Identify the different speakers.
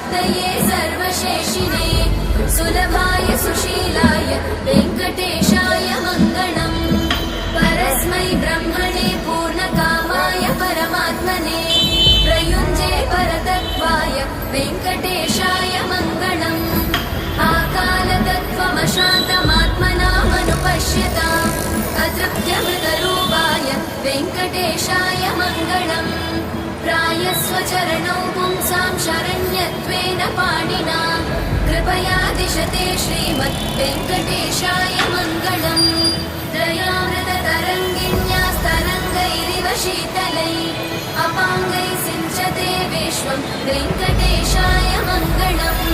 Speaker 1: मूर्तये सर्वशेषिणे सुलभाय सुशीलाय वेङ्कटेशाय मङ्गलम् परस्मै ब्रह्मणे पूर्णकामाय परमात्मने प्रयुञ्जे परतत्त्वाय वेङ्कटेशाय मङ्गलम् आकालतत्त्वमशान्तमात्मनामनुपश्यताम् अतृप्त्यमृतरूपाय वेङ्कटेशाय मङ्गलम् प्रायस्वचरणौ पुंसां शरण्यत्वेन पाणिना कृपया दिशते श्रीमद् वेङ्कटेशाय मङ्गलम् दयामृततरङ्गिण्यास्तरङ्गैरिव शीतलैः अपाङ्गैः सिञ्चते विश्वं वेङ्कटेशाय मङ्गलम्